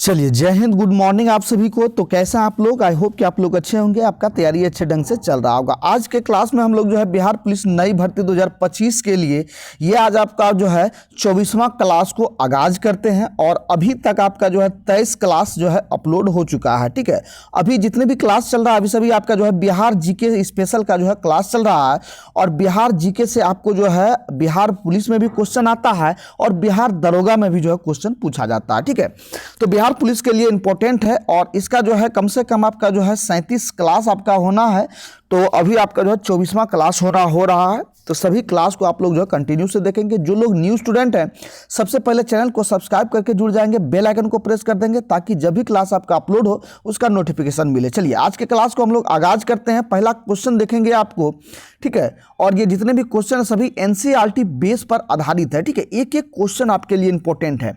चलिए, जय Hind, good morning आप सभी को। तो कैसे हैं आप लोग? आई होप कि आप लोग अच्छे होंगे, आपका तैयारी अच्छे ढंग से चल रहा होगा। आज के क्लास में हम लोग जो है बिहार पुलिस नई भर्ती 2025 के लिए ये आज आपका जो है 24वां क्लास को आगाज करते हैं और अभी तक आपका जो है 23 क्लास जो है अपलोड हो चुका है। ठीक है, अभी जितने भी क्लास चल रहा है अभी सभी आपका जो है बिहार जीके स्पेशल का जो है क्लास चल रहा है और बिहार जीके से आपको जो है बिहार पुलिस में भी क्वेश्चन आता है और बिहार दरोगा में भी जो है क्वेश्चन पूछा जाता है। ठीक है, तो बिहार पुलिस के लिए इंपॉर्टेंट है और इसका जो है कम से कम आपका जो है 37 क्लास आपका होना है। तो अभी आपका जो है 24वां क्लास हो रहा है। तो सभी क्लास को आप लोग जो है कंटिन्यू से देखेंगे। जो लोग न्यू स्टूडेंट हैं सबसे पहले चैनल को सब्सक्राइब करके जुड़ जाएंगे, बेल आइकन को प्रेस कर देंगे ताकि जब भी क्लास आपका अपलोड हो उसका नोटिफिकेशन मिले। चलिए, आज के क्लास को हम लोग आगाज करते हैं। पहला क्वेश्चन देखेंगे आपको, ठीक है, और ये जितने भी क्वेश्चन है सभी एनसीईआरटी बेस पर आधारित है। ठीक है, एक एक क्वेश्चन आपके लिए इंपॉर्टेंट है।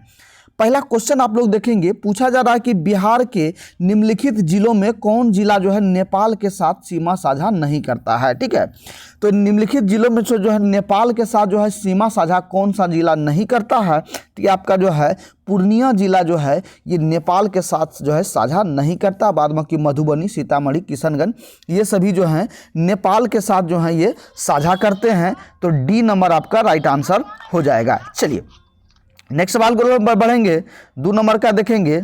पहला क्वेश्चन आप लोग देखेंगे, पूछा जा रहा है कि बिहार के निम्नलिखित जिलों में कौन जिला जो है नेपाल के साथ सीमा साझा नहीं करता है। ठीक है, तो निम्नलिखित जिलों में से जो है नेपाल के साथ जो है सीमा साझा कौन सा जिला नहीं करता है, तो ये आपका जो है पूर्णिया जिला जो है ये नेपाल के साथ जो है साझा नहीं करता। बाद बाकी मधुबनी, सीतामढ़ी, किशनगंज ये सभी जो हैं नेपाल के साथ जो है ये साझा करते हैं। तो डी नंबर आपका राइट आंसर हो जाएगा। चलिए नेक्स्ट सवाल को बढ़ेंगे, 2 नंबर का देखेंगे।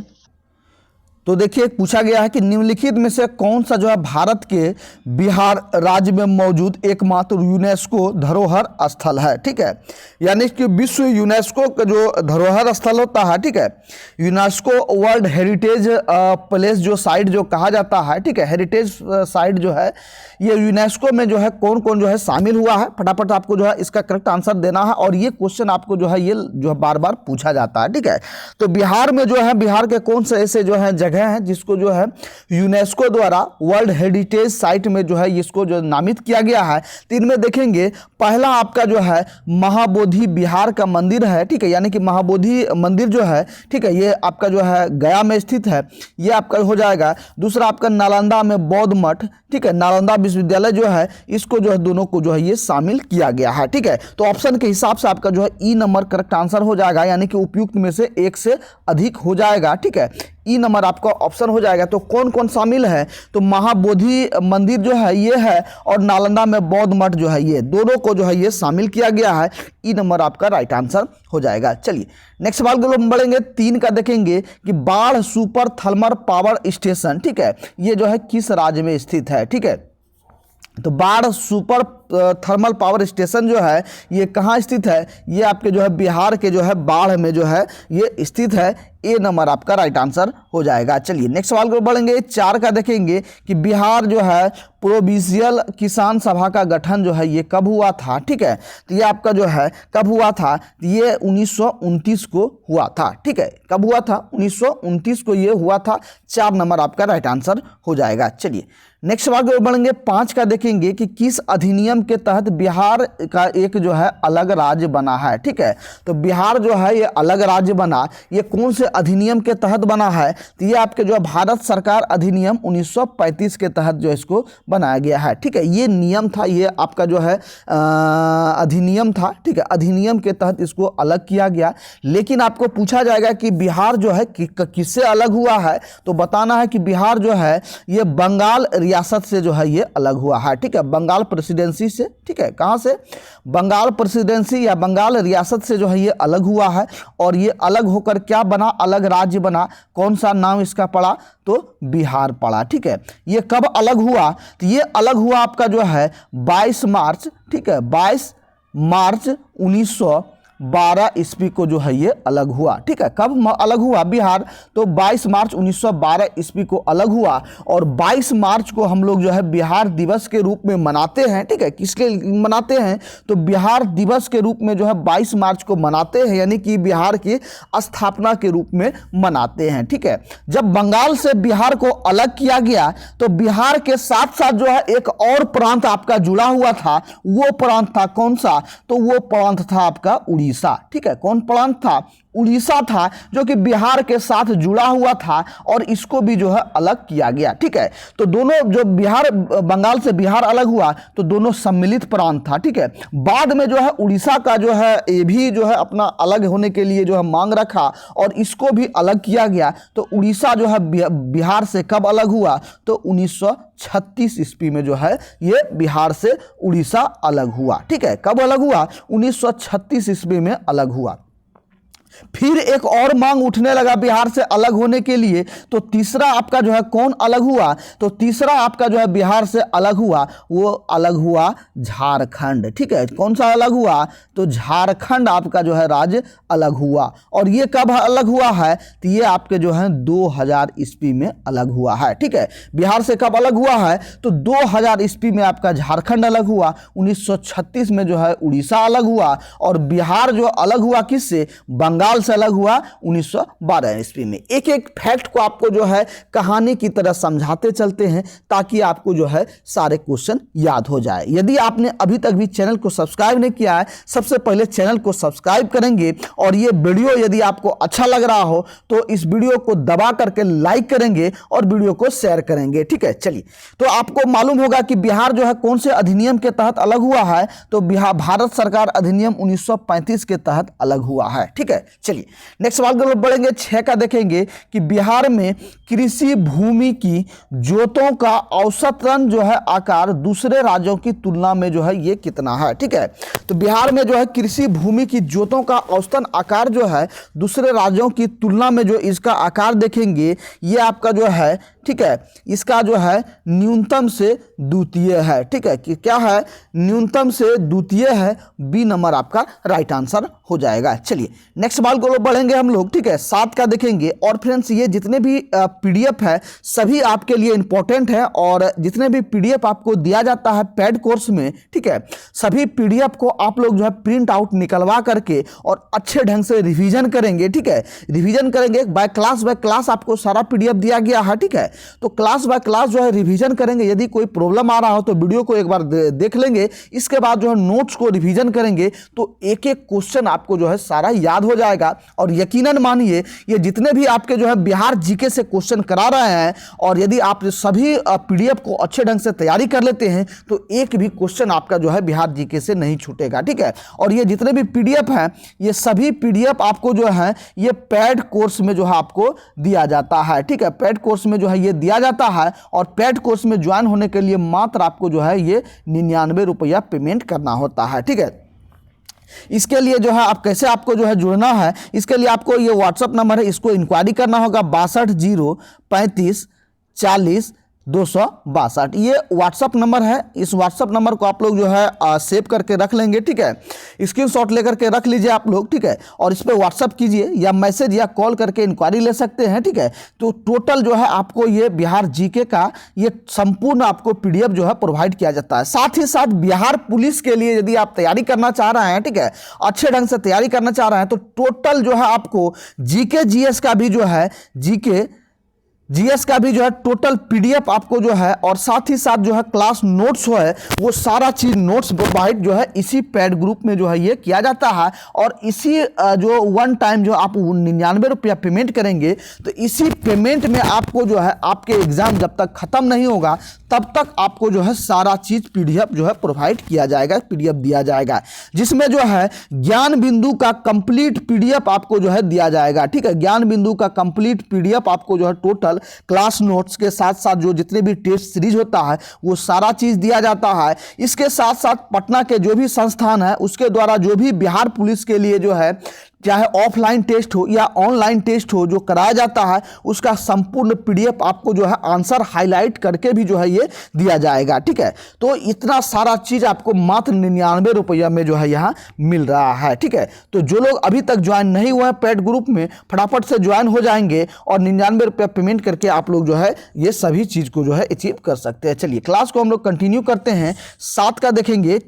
तो देखिए, पूछा गया है कि निम्नलिखित में से कौन सा जो है भारत के बिहार राज्य में मौजूद एकमात्र यूनेस्को धरोहर स्थल है। ठीक है, यानी कि विश्व यूनेस्को का जो धरोहर स्थल होता है, ठीक है, यूनेस्को वर्ल्ड हेरिटेज प्लेस जो साइट जो कहा जाता है, ठीक है, हेरिटेज साइट जो है ये यूनेस्को में जो है कौन कौन जो है शामिल हुआ है। फटाफट आपको जो है इसका करेक्ट आंसर देना है और ये क्वेश्चन आपको जो है ये जो है बार बार पूछा जाता है। ठीक है, तो बिहार में जो है बिहार के कौन से ऐसे जो है जगह हैं जिसको जो है यूनेस्को द्वारा वर्ल्ड हेरिटेज साइट में जो है इसको जो नामित किया गया है। तो इनमें देखेंगे, पहला आपका जो है महाबोधि बिहार का मंदिर है। ठीक है, यानी कि महाबोधि मंदिर जो है, ठीक है, ये आपका जो है गया में स्थित है, ये आपका हो जाएगा। दूसरा आपका नालंदा में बौद्ध मठ, ठीक है, नालंदा विश्वविद्यालय जो है इसको जो है दोनों को जो है ये शामिल किया गया है। ठीक है, तो ऑप्शन के हिसाब से आपका जो है ई नंबर करेक्ट आंसर हो जाएगा, यानी कि उपयुक्त में से एक से अधिक हो जाएगा। ठीक है, ई नंबर आपका ऑप्शन हो जाएगा। तो कौन कौन शामिल है, तो महाबोधि मंदिर जो है ये है और नालंदा में बौद्ध मठ जो है ये दोनों को जो है ये शामिल किया गया है। ई नंबर आपका राइट आंसर हो जाएगा। चलिए नेक्स्ट सवाल को हम बढ़ेंगे, 3 का देखेंगे कि बाढ़ सुपर थर्मल पावर स्टेशन, ठीक है, ये जो है किस राज्य में स्थित है। ठीक है, तो बाढ़ सुपर थर्मल पावर स्टेशन जो है ये कहाँ स्थित है, ये आपके जो है बिहार के जो है बाढ़ में जो है ये स्थित है। ए नंबर आपका राइट आंसर हो जाएगा। चलिए नेक्स्ट सवाल को बढ़ेंगे, 4 का देखेंगे कि बिहार जो है प्रोविंशियल किसान सभा का गठन जो है ये कब हुआ था। ठीक है, तो ये आपका जो है कब हुआ था, ये 1929 को हुआ था। ठीक है, कब हुआ था, 1929 को ये हुआ था। 4 नंबर आपका राइट आंसर हो जाएगा। चलिए नेक्स्ट सवाल को बढ़ेंगे, 5 का देखेंगे कि किस अधिनियम के तहत बिहार का एक जो है अलग राज्य बना है। ठीक है, तो बिहार जो है ये अलग राज्य बना, ये कौन से अधिनियम के तहत बना है, तो ये आपके जो है भारत सरकार अधिनियम 1935 के तहत जो इसको बनाया गया है। ठीक है, ये नियम था, ये आपका जो है अधिनियम था। ठीक है, अधिनियम के तहत इसको अलग किया गया। लेकिन आपको पूछा जाएगा कि बिहार जो है किससे अलग हुआ है, तो बताना है कि बिहार जो है ये बंगाल रियासत से जो है ये अलग हुआ है। ठीक है, बंगाल प्रेसिडेंसी से। ठीक है, कहाँ से, बंगाल प्रेसिडेंसी या बंगाल रियासत से जो है ये अलग हुआ है और ये अलग होकर क्या बना, अलग राज्य बना। कौन सा नाम इसका पड़ा, तो बिहार पड़ा। ठीक है, ये कब अलग हुआ, तो ये अलग हुआ आपका जो है 22 मार्च, ठीक है, 22 मार्च 1912 ईस्वी को जो है ये अलग हुआ। ठीक है, कब अलग हुआ बिहार, तो 22 मार्च 1912 ईस्वी को अलग हुआ और 22 मार्च को हम लोग जो है बिहार दिवस के रूप में मनाते हैं। ठीक है, किसके मनाते हैं, तो बिहार दिवस के रूप में जो है 22 मार्च को मनाते हैं, यानी कि बिहार की स्थापना के रूप में मनाते हैं। ठीक है, जब बंगाल से बिहार को अलग किया गया तो बिहार के साथ साथ जो है एक और प्रांत आपका जुड़ा हुआ था। वो प्रांत था कौन सा, तो वो प्रांत था आपका उड़ीसा। ठीक है, कौन प्रांत था, उड़ीसा था जो कि बिहार के साथ जुड़ा हुआ था और इसको भी जो है अलग किया गया। ठीक है, तो दोनों जो बिहार बंगाल से बिहार अलग हुआ तो दोनों सम्मिलित प्रांत था। ठीक है, बाद में जो है उड़ीसा का जो है ये भी जो है अपना अलग होने के लिए जो है मांग रखा और इसको भी अलग किया गया। तो उड़ीसा जो है बिहार से कब अलग हुआ? तो 1936 ईस्वी में जो है ये बिहार से उड़ीसा अलग हुआ। ठीक है, कब अलग हुआ? 1936 ईस्वी में अलग हुआ। फिर एक और मांग उठने लगा बिहार से अलग होने के लिए, तो तीसरा आपका जो है कौन अलग हुआ? तो तीसरा आपका जो है बिहार से अलग हुआ, वो अलग हुआ झारखंड। ठीक है, कौन सा अलग हुआ? तो झारखंड आपका जो है राज्य अलग हुआ। और ये कब अलग हुआ है? तो ये आपके जो है 2000 ईस्वी में अलग हुआ है। ठीक है, बिहार से कब अलग हुआ है? तो 2000 ईस्वी में आपका झारखंड अलग हुआ, 1936 में जो है उड़ीसा अलग हुआ और बिहार जो अलग हुआ किससे? बंगाल से अलग हुआ 1912 ईस्वी में। एक एक फैक्ट को आपको जो है कहानी की तरह समझाते चलते हैं ताकि आपको जो है सारे क्वेश्चन याद हो जाए। यदि आपने अभी तक भी चैनल को सब्सक्राइब नहीं किया है, सबसे पहले चैनल को सब्सक्राइब करेंगे और ये वीडियो यदि आपको अच्छा लग रहा हो तो इस वीडियो को दबा करके लाइक करेंगे और वीडियो को शेयर करेंगे। ठीक है, चलिए, तो आपको मालूम होगा कि बिहार जो है कौन से अधिनियम के तहत अलग हुआ है? तो बिहार भारत सरकार अधिनियम 1935 के तहत अलग हुआ है। ठीक है, चलिए नेक्स्ट सवाल की ओर बढ़ेंगे। 6 का देखेंगे कि बिहार में कृषि भूमि की जोतों का औसतन जो है आकार दूसरे राज्यों की तुलना में जो है ये कितना है? ठीक है, तो बिहार में जो है कृषि भूमि की जोतों का औसतन आकार जो है दूसरे राज्यों की तुलना में जो इसका आकार देखेंगे ये आपका जो है, ठीक है, इसका जो है न्यूनतम से द्वितीय है। ठीक है, कि क्या है? न्यूनतम से द्वितीय है। बी नंबर आपका राइट आंसर हो जाएगा। चलिए नेक्स्ट सवाल को बढ़ेंगे हम लोग। ठीक है, 7 का देखेंगे। और फ्रेंड्स ये जितने भी पीडीएफ है सभी आपके लिए इंपॉर्टेंट है और जितने भी पीडीएफ आपको दिया जाता है पेड कोर्स में, ठीक है, सभी पीडीएफ को आप लोग जो है प्रिंट आउट निकलवा करके और अच्छे ढंग से रिवीजन करेंगे। ठीक है, रिवीजन करेंगे बाय क्लास आपको सारा पीडीएफ दिया गया है। ठीक है, तो क्लास बाय क्लास जो है रिवीजन करेंगे। यदि कोई प्रॉब्लम आ रहा हो तो वीडियो को एक बार देख लेंगे, इसके बाद जो है नोट्स को रिवीजन करेंगे तो एक एक क्वेश्चन आपको जो है सारा याद हो जाएगा। और यकीनन मानिए ये जितने भी आपके जो है बिहार जीके से क्वेश्चन करा रहे हैं और यदि आप सभी पीडीएफ को अच्छे ढंग से तैयारी कर लेते हैं तो एक भी क्वेश्चन आपका जो है बिहार जीके से नहीं छूटेगा। ठीक है, और ये जितने भी पीडीएफ हैं ये सभी पीडीएफ आपको जो है ये पेड कोर्स में जो है आपको दिया जाता है। ठीक है, पेड कोर्स में जो है ये दिया जाता है और पेड कोर्स में ज्वाइन होने के लिए मात्र आपको जो है ये 99 रुपया पेमेंट करना होता है। ठीक है, इसके लिए जो है आप कैसे आपको जो है जुड़ना है, इसके लिए आपको ये व्हाट्सअप नंबर है, इसको इंक्वायरी करना होगा 62 035 40 262। ये व्हाट्सअप नंबर है। इस व्हाट्सअप नंबर को आप लोग जो है सेव करके रख लेंगे। ठीक है, स्क्रीनशॉट लेकर के रख लीजिए आप लोग। ठीक है, और इस पर व्हाट्सअप कीजिए या मैसेज या कॉल करके इंक्वायरी ले सकते हैं। ठीक है, तो टोटल जो है आपको ये बिहार जीके का ये संपूर्ण आपको पीडीएफ जो है प्रोवाइड किया जाता है। साथ ही साथ बिहार पुलिस के लिए यदि आप तैयारी करना चाह रहे हैं, ठीक है, अच्छे ढंग से तैयारी करना चाह रहे हैं तो टोटल जो है आपको जीके जीएस का भी जो है जीएस का भी जो है टोटल पीडीएफ आपको जो है और साथ ही साथ जो है क्लास नोट्स है वो सारा चीज नोट्स प्रोवाइड जो है इसी पेड ग्रुप में जो है ये किया जाता है। और इसी जो वन टाइम जो आप 99 रुपया पेमेंट करेंगे तो इसी पेमेंट में आपको जो है आपके एग्जाम जब तक खत्म नहीं होगा तब तक आपको जो है सारा चीज पीडीएफ जो है प्रोवाइड किया जाएगा, पीडीएफ दिया जाएगा, जिसमें जो है ज्ञान बिंदु का कंप्लीट पीडीएफ आपको जो है दिया जाएगा। ठीक है, ज्ञान बिंदु का कंप्लीट पीडीएफ आपको जो है टोटल क्लास नोट्स के साथ साथ जो जितने भी टेस्ट सीरीज होता है वो सारा चीज दिया जाता है। इसके साथ साथ पटना के जो भी संस्थान है उसके द्वारा जो भी बिहार पुलिस के लिए जो है चाहे ऑफलाइन टेस्ट हो या ऑनलाइन टेस्ट हो जो कराया जाता है उसका संपूर्ण पीडीएफ आपको जो है आंसर हाईलाइट करके भी जो है ये दिया जाएगा। ठीक है, तो इतना सारा चीज आपको मात्र 99 रुपया में जो है यहाँ मिल रहा है। ठीक है, तो जो लोग अभी तक ज्वाइन नहीं हुए हैं पेड ग्रुप में फटाफट से ज्वाइन हो जाएंगे और 99 रुपया पेमेंट करके आप लोग जो है ये सभी चीज को जो है अचीव कर सकते हैं। चलिए क्लास को हम लोग कंटिन्यू करते हैं। 7 का देखेंगे।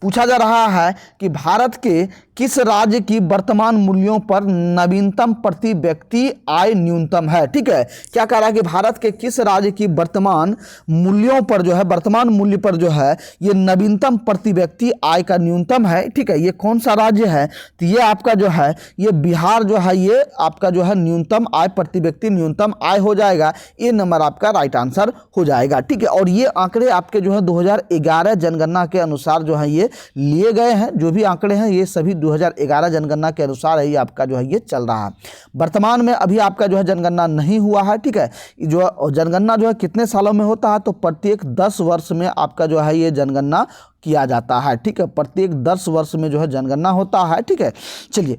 पूछा जा रहा है कि भारत के किस राज्य की वर्तमान मूल्यों पर नवीनतम प्रति व्यक्ति आय न्यूनतम है। ठीक है, क्या कह रहा है कि भारत के किस राज्य की वर्तमान मूल्यों पर जो है, वर्तमान मूल्य पर जो है ये नवीनतम प्रति व्यक्ति आय का न्यूनतम है। ठीक है, ये कौन सा राज्य है, तो ये आपका जो है ये बिहार जो है, ये आपका जो है न्यूनतम आय प्रति व्यक्ति न्यूनतम आय हो जाएगा। ये नंबर आपका राइट आंसर हो जाएगा। ठीक है, और ये आंकड़े आपके जो है 2011 जनगणना के अनुसार जो है ये लिए गए हैं। जो भी आंकड़े हैं ये सभी 2011 जनगणना के अनुसार है, ये आपका जो है ये चल रहा है। वर्तमान में अभी आपका जो है जनगणना नहीं हुआ है। ठीक है, जो जनगणना जो है कितने सालों में होता है, तो प्रत्येक 10 वर्ष में आपका जो है ये जनगणना किया जाता है। ठीक है, प्रत्येक 10 वर्ष में जो है जनगणना होता है। ठीक है, चलिए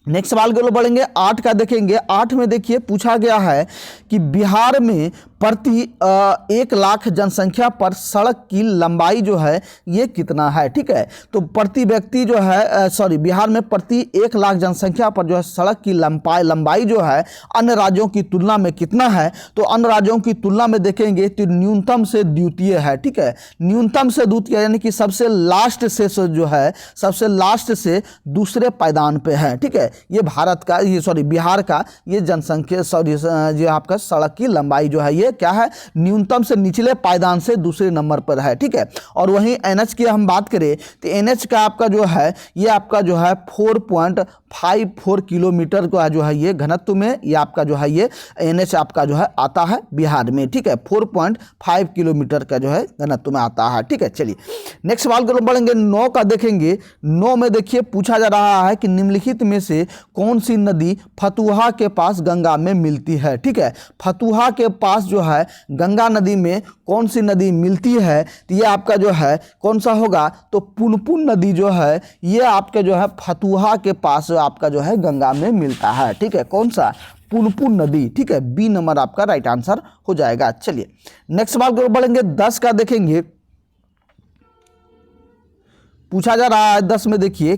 नेक्स्ट सवाल के लिए बढ़ेंगे। 8 का देखेंगे। 8 में देखिए पूछा गया है कि बिहार में प्रति 1 लाख जनसंख्या पर सड़क की लंबाई जो है ये कितना है। ठीक है, तो प्रति व्यक्ति जो है बिहार में प्रति 1 लाख जनसंख्या पर जो है सड़क की लंबाई जो है अन्य राज्यों की तुलना में कितना है, तो अन्य राज्यों की तुलना में देखेंगे तो न्यूनतम से द्वितीय है। ठीक है, न्यूनतम से द्वितीय यानी कि सबसे लास्ट से जो है, सबसे लास्ट से दूसरे पायदान पे है। ठीक है, ये भारत का बिहार का ये जनसंख्या जो आपका सड़क की लंबाई जो है ये क्या है, न्यूनतम से निचले पायदान से दूसरे नंबर पर है। ठीक है, और वहीं एनएच की हम बात करें तो एनएच का आपका जो है ये आपका जो है 4.54 किलोमीटर का जो है ये घनत्व में ये आपका जो है ये एनएच आपका जो है आता है बिहार में। ठीक है, 4.5 किलोमीटर का जो है घनत्व में आता है। ठीक है, चलिए नेक्स्ट सवाल को बढ़ेंगे। 9 का देखेंगे। 9 में देखिए पूछा जा रहा है कि निम्नलिखित में से कौन सी नदी फतुहा के पास गंगा में मिलती है। ठीक है, फतुहा के पास जो है गंगा नदी में कौन सी नदी मिलती है, तो ये आपका जो है कौन सा होगा, तो पुनपुन नदी जो है ये आपके जो है फतुहा के पास आपका जो है गंगा में मिलता है। ठीक है, कौन सा, पुनपुन नदी। ठीक है, बी नंबर आपका राइट आंसर हो जाएगा। चलिए नेक्स्ट सवाल को बढ़ेंगे। 10 का देखेंगे। पूछा जा रहा है 10 में देखिए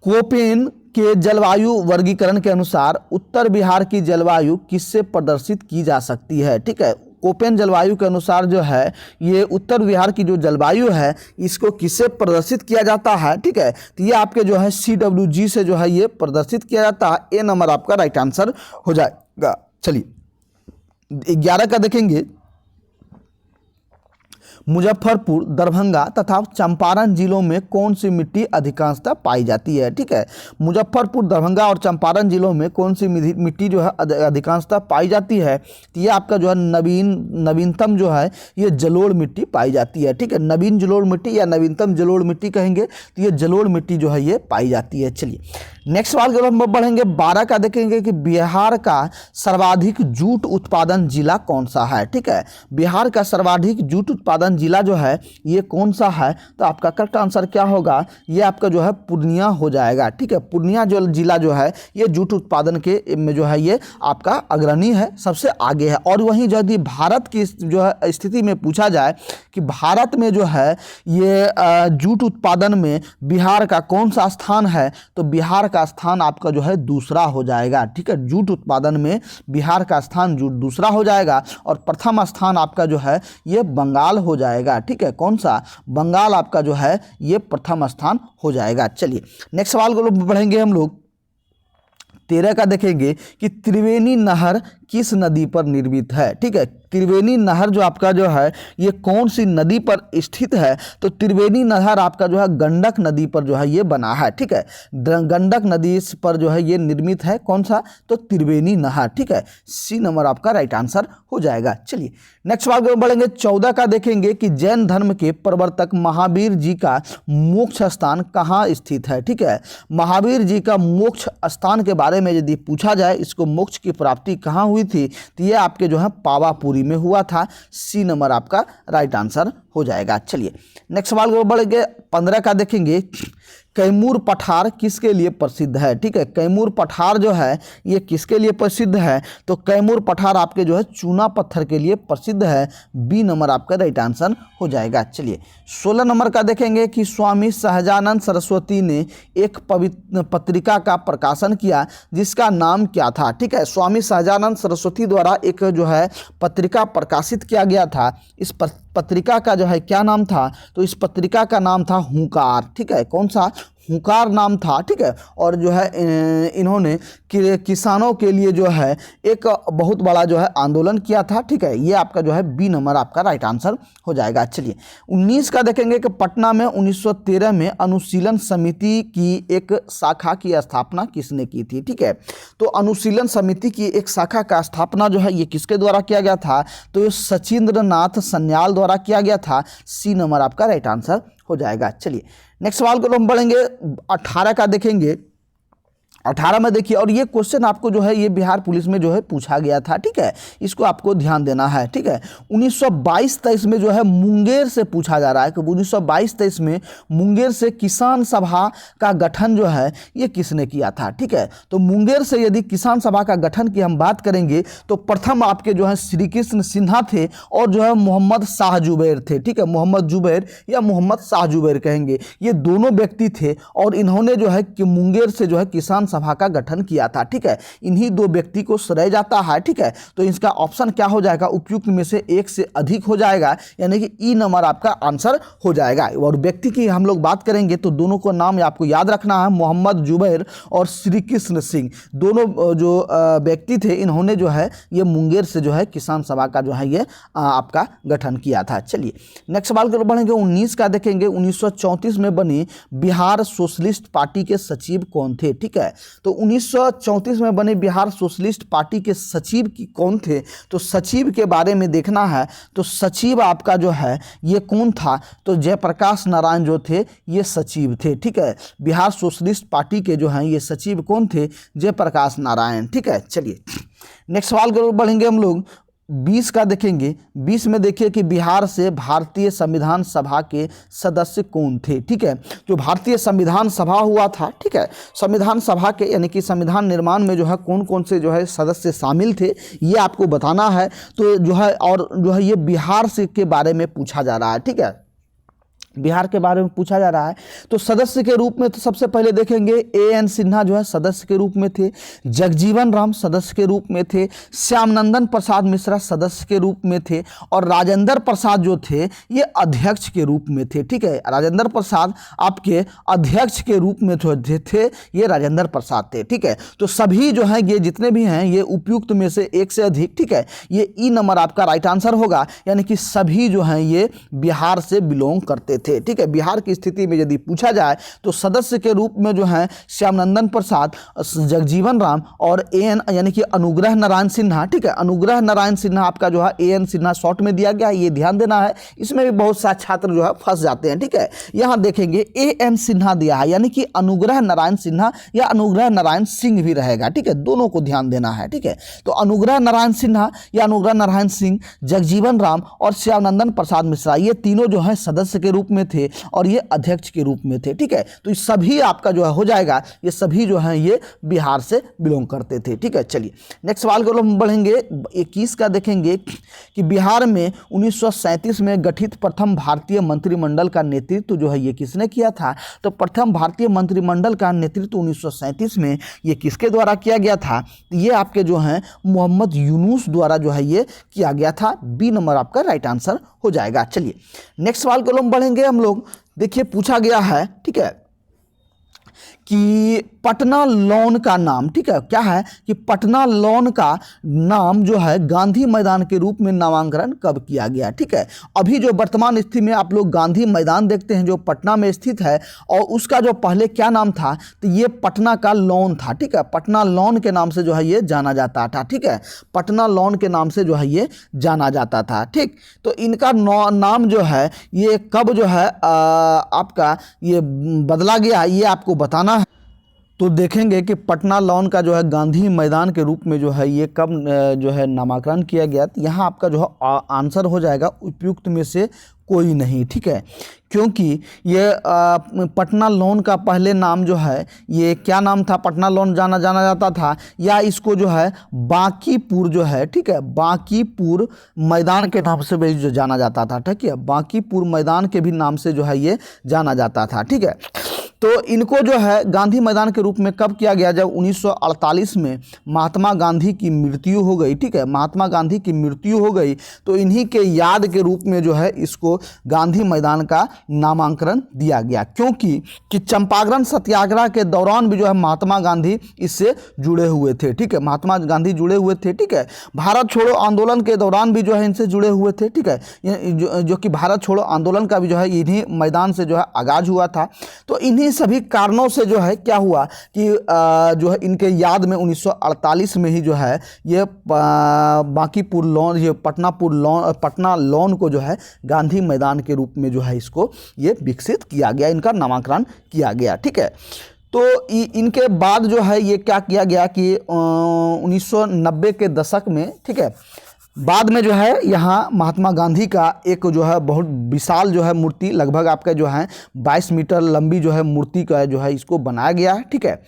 कोपेन के जलवायु वर्गीकरण के अनुसार उत्तर बिहार की जलवायु किससे प्रदर्शित की जा सकती है। ठीक है, कोपेन जलवायु के अनुसार जो है ये उत्तर बिहार की जो जलवायु है इसको किससे प्रदर्शित किया जाता है। ठीक है, तो ये आपके जो है CWG से जो है ये प्रदर्शित किया जाता है। ए नंबर आपका राइट आंसर हो जाएगा। चलिए 11 का देखेंगे। मुजफ्फरपुर, दरभंगा तथा चंपारण जिलों में कौन सी मिट्टी अधिकांशतः पाई जाती है। ठीक है, मुजफ्फरपुर, दरभंगा और चंपारण जिलों में कौन सी मिट्टी जो है अधिकांशतः पाई जाती है, तो ये आपका जो है नवीनतम जो है ये जलोढ़ मिट्टी पाई जाती है। ठीक है, नवीन जलोढ़ मिट्टी या नवीनतम जलोढ़ मिट्टी कहेंगे तो ये जलोढ़ मिट्टी जो है ये पाई जाती है। चलिए नेक्स्ट सवाल की हम बढ़ेंगे। 12 का देखेंगे कि बिहार का सर्वाधिक जूट उत्पादन जिला कौन सा है। ठीक है, बिहार का सर्वाधिक जूट उत्पादन जिला जो है ये कौन सा है, तो आपका करेक्ट आंसर क्या होगा, ये आपका जो है पूर्णिया हो जाएगा। ठीक है, पूर्णिया जो जिला जो है ये जूट उत्पादन के में जो है ये आपका अग्रणी है, सबसे आगे है। और वहीं यदि भारत की जो है स्थिति में पूछा जाए कि भारत में जो है ये जूट उत्पादन में बिहार का कौन सा स्थान है, तो बिहार का स्थान आपका जो है दूसरा हो जाएगा। ठीक है, जूट उत्पादन में बिहार का स्थान दूसरा हो जाएगा और प्रथम स्थान आपका जो है ये बंगाल हो जाएगा। ठीक है, कौन सा, बंगाल आपका जो है ये प्रथम स्थान हो जाएगा। चलिए नेक्स्ट सवाल को बढ़ेंगे हम लोग। 13 का देखेंगे कि त्रिवेणी नहर किस नदी पर निर्मित है। ठीक है, त्रिवेणी नहर जो आपका जो है ये कौन सी नदी पर स्थित है, तो त्रिवेणी नहर आपका जो है गंडक नदी पर जो है ये बना है। ठीक है, गंडक नदी पर जो है ये निर्मित है, कौन सा, तो त्रिवेणी नहर। ठीक है, सी नंबर आपका राइट आंसर हो जाएगा। चलिए नेक्स्ट सवाल को बढ़ेंगे। 14 का देखेंगे कि जैन धर्म के प्रवर्तक महावीर जी का मोक्ष स्थान कहाँ स्थित है। ठीक है, महावीर जी का मोक्ष स्थान के बारे में यदि पूछा जाए, इसको मोक्ष की प्राप्ति कहाँ हुई थी, तो ये आपके जो है पावापुरी में हुआ था। सी नंबर आपका राइट आंसर हो जाएगा। चलिए नेक्स्ट सवाल को बढ़ेंगे। 15 का देखेंगे कैमूर पठार किसके लिए प्रसिद्ध है। ठीक है, कैमूर पठार जो है ये किसके लिए प्रसिद्ध है, तो कैमूर पठार आपके जो है चूना पत्थर के लिए प्रसिद्ध है। बी नंबर आपका राइट आंसर हो जाएगा। चलिए 16 नंबर का देखेंगे कि स्वामी सहजानंद सरस्वती ने एक पत्रिका का प्रकाशन किया जिसका नाम क्या था। ठीक है, स्वामी सहजानंद सरस्वती द्वारा एक जो है पत्रिका प्रकाशित किया गया था। इस पत्रिका का जो है क्या नाम था, तो इस पत्रिका का नाम था हुंकार, ठीक है, कौन सा, हुंकार नाम था, ठीक है। और जो है इन्होंने किसानों के लिए जो है एक बहुत बड़ा जो है आंदोलन किया था, ठीक है। ये आपका जो है बी नंबर आपका राइट आंसर हो जाएगा। चलिए 19 का देखेंगे कि पटना में 1913 में अनुशीलन समिति की एक शाखा की स्थापना किसने की थी, ठीक है। तो अनुशीलन समिति की एक शाखा का स्थापना जो है ये किसके द्वारा किया गया था, तो ये सचिंद्र नाथ सन्याल द्वारा किया गया था। सी नंबर आपका राइट आंसर हो जाएगा। चलिए नेक्स्ट सवाल को हम बढ़ेंगे, 18 का देखेंगे। 18 में देखिए, और ये क्वेश्चन आपको जो है ये बिहार पुलिस में जो है पूछा गया था, ठीक है, इसको आपको ध्यान देना है, ठीक है। 1922-23 में जो है मुंगेर से पूछा जा रहा है कि 1922-23 में मुंगेर से किसान सभा का गठन जो है ये किसने किया था, ठीक है। तो मुंगेर से यदि किसान सभा का गठन की हम बात करेंगे तो प्रथम आपके जो है श्री कृष्ण सिन्हा थे और जो है मोहम्मद शाह जुबैर थे, ठीक है, मोहम्मद जुबैर या मोहम्मद शाह जुबैर कहेंगे, ये दोनों व्यक्ति थे और इन्होंने जो है कि मुंगेर से जो है किसान सभा का गठन किया था, ठीक है। इन्हीं दो व्यक्ति को श्रेय जाता है, ठीक है। तो इसका ऑप्शन क्या हो जाएगा, उपयुक्त में से एक से अधिक हो जाएगा, यानी कि ई नंबर आपका आंसर हो जाएगा। और व्यक्ति की हम लोग बात करेंगे तो दोनों को नाम आपको याद रखना है, मोहम्मद जुबैर और श्री कृष्ण सिंह, दोनों जो व्यक्ति थे इन्होंने जो है ये मुंगेर से जो है किसान सभा का जो है ये आपका गठन किया था। चलिए नेक्स्ट सवाल को बढ़ेंगे, 19 का देखेंगे। 1934 में बनी बिहार सोशलिस्ट पार्टी के सचिव कौन थे, ठीक है। तो 1934 में बने बिहार सोशलिस्ट पार्टी के सचिव की कौन थे, तो सचिव के बारे में देखना है। तो सचिव आपका जो है ये कौन था, तो जयप्रकाश नारायण जो थे ये सचिव थे, ठीक है। बिहार सोशलिस्ट पार्टी के जो हैं ये सचिव कौन थे, जयप्रकाश नारायण, ठीक है। चलिए नेक्स्ट सवाल की ओर बढ़ेंगे हम लोग, 20 का देखेंगे। 20 में देखिए कि बिहार से भारतीय संविधान सभा के सदस्य कौन थे, ठीक है। जो भारतीय संविधान सभा हुआ था, ठीक है, संविधान सभा के यानी कि संविधान निर्माण में जो है कौन कौन से जो है सदस्य शामिल थे ये आपको बताना है। तो जो है और जो है ये बिहार से के बारे में पूछा जा रहा है, ठीक है, बिहार के बारे में पूछा जा रहा है। तो सदस्य के रूप में तो सबसे पहले देखेंगे एएन सिन्हा जो है सदस्य के रूप में थे, जगजीवन राम सदस्य के रूप में थे, श्यामनंदन प्रसाद मिश्रा सदस्य के रूप में थे और राजेंद्र प्रसाद जो थे ये अध्यक्ष के रूप में थे, ठीक है। राजेंद्र प्रसाद आपके अध्यक्ष के रूप में थे ये राजेंद्र प्रसाद थे, ठीक है। तो सभी जो है ये जितने भी हैं ये उपयुक्त में से एक से अधिक, ठीक है, ये ई नंबर आपका राइट आंसर होगा, यानी कि सभी जो हैं ये बिहार से बिलोंग करते थे, ठीक है। बिहार की स्थिति में यदि पूछा जाए तो सदस्य के रूप में जो है श्यामनंदन प्रसाद, जगजीवन राम और एएन यानी कि अनुग्रह नारायण सिन्हा, ठीक है। अनुग्रह नारायण सिन्हा आपका जो है एएन सिन्हा शॉर्ट में दिया गया है, ये ध्यान देना है, इसमें भी बहुत सारे छात्र जो है फंस जाते हैं, ठीक है। यहां देखेंगे एएन सिन्हा दिया है, यानी कि अनुग्रह नारायण सिन्हा या अनुग्रह नारायण सिंह भी रहेगा, ठीक है, दोनों को ध्यान देना है, ठीक है। तो अनुग्रह नारायण सिन्हा या अनुग्रह नारायण सिंह, जगजीवन राम और श्यामनंदन प्रसाद मिश्रा ये तीनों जो है सदस्य के रूप में थे और ये अध्यक्ष के रूप में थे, ठीक है। तो ये सभी आपका जो है हो जाएगा, ये सभी जो हैं ये बिहार से बिलोंग करते थे, ठीक है। चलिए नेक्स्ट सवाल को हम बढ़ेंगे, 21 का देखेंगे कि बिहार में 1937 में गठित प्रथम भारतीय मंत्रिमंडल का नेतृत्व जो है ये किसने किया था, तो प्रथम भारतीय मंत्रिमंडल का नेतृत्व 1937 में ये किसके द्वारा किया गया था, ये आपके जो हैं मोहम्मद यूनुस द्वारा जो है ये किया गया था। बी नंबर आपका राइट आंसर हो जाएगा। चलिए नेक्स्ट सवाल को हम बढ़ेंगे हम लोग, देखिए पूछा गया है, ठीक है, कि पटना लॉन का नाम, ठीक है, क्या है कि पटना लॉन का नाम जो है गांधी मैदान के रूप में नामांकन कब किया गया, ठीक है। अभी जो वर्तमान स्थिति में आप लोग गांधी मैदान देखते हैं जो पटना में स्थित है, और उसका जो पहले क्या नाम था, तो ये पटना का लॉन था, ठीक है। पटना लॉन के नाम से जो है ये जाना जाता था, ठीक है, पटना लॉन के नाम से जो है ये जाना जाता था, ठीक। तो इनका नाम जो है ये कब जो है आपका ये बदला गया, ये आपको बताना है। तो देखेंगे कि पटना लॉन का जो है गांधी मैदान के रूप में जो है ये कब जो है नामकरण किया गया, तो यहाँ आपका जो है आंसर हो जाएगा उपयुक्त में से कोई नहीं, ठीक है, क्योंकि ये पटना लॉन का पहले नाम जो है ये क्या नाम था, पटना लॉन जाना जाता था, या इसको जो है बांकीपुर जो है, ठीक है, बांकीपुर मैदान के नाम से भी जो जाना जाता था, ठीक है, बांकीपुर मैदान के भी नाम से जो है ये जाना जाता था, ठीक है। तो इनको जो है गांधी मैदान के रूप में कब किया गया, जब 1948 में महात्मा गांधी की मृत्यु हो गई। ठीक है, महात्मा गांधी की मृत्यु हो गई तो इन्हीं के याद के रूप में जो है इसको गांधी मैदान का नामांकन दिया गया, क्योंकि कि चंपारण सत्याग्रह के दौरान भी जो है महात्मा गांधी इससे जुड़े हुए थे। ठीक है, महात्मा गांधी जुड़े हुए थे। ठीक है, भारत छोड़ो आंदोलन के दौरान भी जो है इनसे जुड़े हुए थे। ठीक है, जो कि भारत छोड़ो आंदोलन का भी जो है इन्हीं मैदान से जो है आगाज हुआ था। तो इन्हीं सभी कारणों से जो है क्या हुआ कि जो है इनके याद में 1948 में ही जो है ये बांकीपुर लॉन, ये पटना लॉन को जो है गांधी मैदान के रूप में जो है इसको ये विकसित किया गया, इनका नामकरण किया गया। ठीक है, तो इनके बाद जो है ये क्या किया गया कि 1990 के दशक में, ठीक है, बाद में जो है यहाँ महात्मा गांधी का एक जो है बहुत विशाल जो है मूर्ति, लगभग आपका जो है 22 मीटर लंबी जो है मूर्ति का जो है इसको बनाया गया है। ठीक है,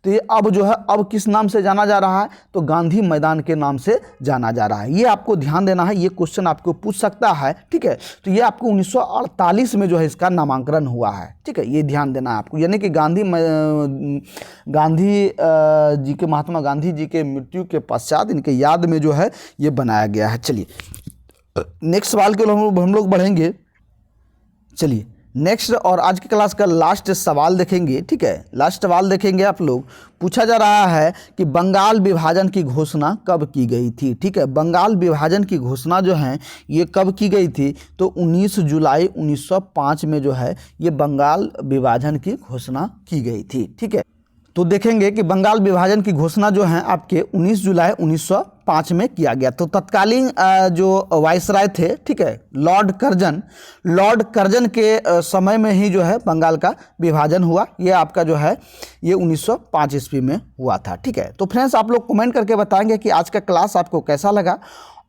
तो ये अब जो है अब किस नाम से जाना जा रहा है, तो गांधी मैदान के नाम से जाना जा रहा है। ये आपको ध्यान देना है, ये क्वेश्चन आपको पूछ सकता है। ठीक है, तो ये आपको 1948 में जो है इसका नामांकन हुआ है। ठीक है, ये ध्यान देना है आपको, यानी कि महात्मा गांधी जी के मृत्यु के पश्चात इनके याद में जो है ये बनाया गया है। चलिए नेक्स्ट सवाल के हम लोग बढ़ेंगे। चलिए नेक्स्ट और आज की क्लास का लास्ट सवाल देखेंगे। ठीक है, लास्ट सवाल देखेंगे आप लोग। पूछा जा रहा है कि बंगाल विभाजन की घोषणा कब की गई थी। ठीक है, बंगाल विभाजन की घोषणा जो है ये कब की गई थी, तो 19 जुलाई 1905 में जो है ये बंगाल विभाजन की घोषणा की गई थी। ठीक है, तो देखेंगे कि बंगाल विभाजन की घोषणा जो है आपके 19 जुलाई 1905 में किया गया। तो तत्कालीन जो वायसराय थे, ठीक है, लॉर्ड कर्जन के समय में ही जो है बंगाल का विभाजन हुआ। ये आपका जो है ये 1905 ईस्वी में हुआ था। ठीक है, तो फ्रेंड्स आप लोग कमेंट करके बताएंगे कि आज का क्लास आपको कैसा लगा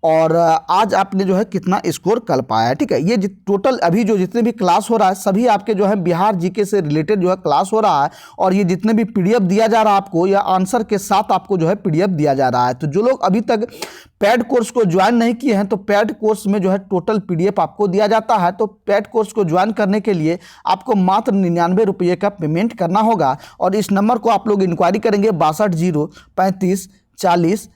और आज आपने जो है कितना स्कोर कर पाया। ठीक है, ये टोटल अभी जो जितने भी क्लास हो रहा है सभी आपके जो है बिहार जीके से रिलेटेड जो है क्लास हो रहा है, और ये जितने भी पीडीएफ दिया जा रहा है आपको या आंसर के साथ आपको जो है पीडीएफ दिया जा रहा है। तो जो लोग अभी तक पेड कोर्स को ज्वाइन नहीं किए हैं तो पेड कोर्स में जो है टोटल पीडीएफ आपको दिया जाता है। तो पेड कोर्स को ज्वाइन करने के लिए आपको मात्र 99 रुपये का पेमेंट करना होगा, और इस नंबर को आप लोग इंक्वायरी करेंगे 6203540262।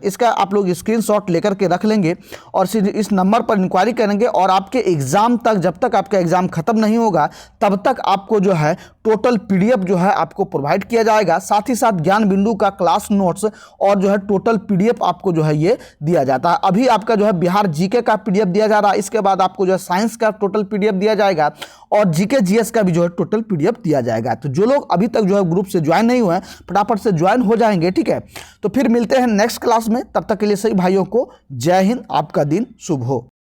इसका आप लोग स्क्रीनशॉट लेकर के रख लेंगे और इस नंबर पर इंक्वायरी करेंगे, और आपके एग्ज़ाम तक, जब तक आपका एग्ज़ाम ख़त्म नहीं होगा तब तक आपको जो है टोटल पीडीएफ जो है आपको प्रोवाइड किया जाएगा। साथ ही साथ ज्ञान बिंदु का क्लास नोट्स और जो है टोटल पीडीएफ आपको जो है ये दिया जाता है। अभी आपका जो है बिहार जीके का पीडीएफ दिया जा रहा है, इसके बाद आपको जो है साइंस का टोटल पीडीएफ दिया जाएगा, और जीके जीएस का भी जो है टोटल पीडीएफ दिया जाएगा। तो जो लोग अभी तक जो है ग्रुप से ज्वाइन नहीं हुए हैं फटाफट से ज्वाइन हो जाएंगे। ठीक है, तो फिर मिलते हैं नेक्स्ट क्लास में, तब तक के लिए सभी भाइयों को जय हिंद, आपका दिन शुभ हो।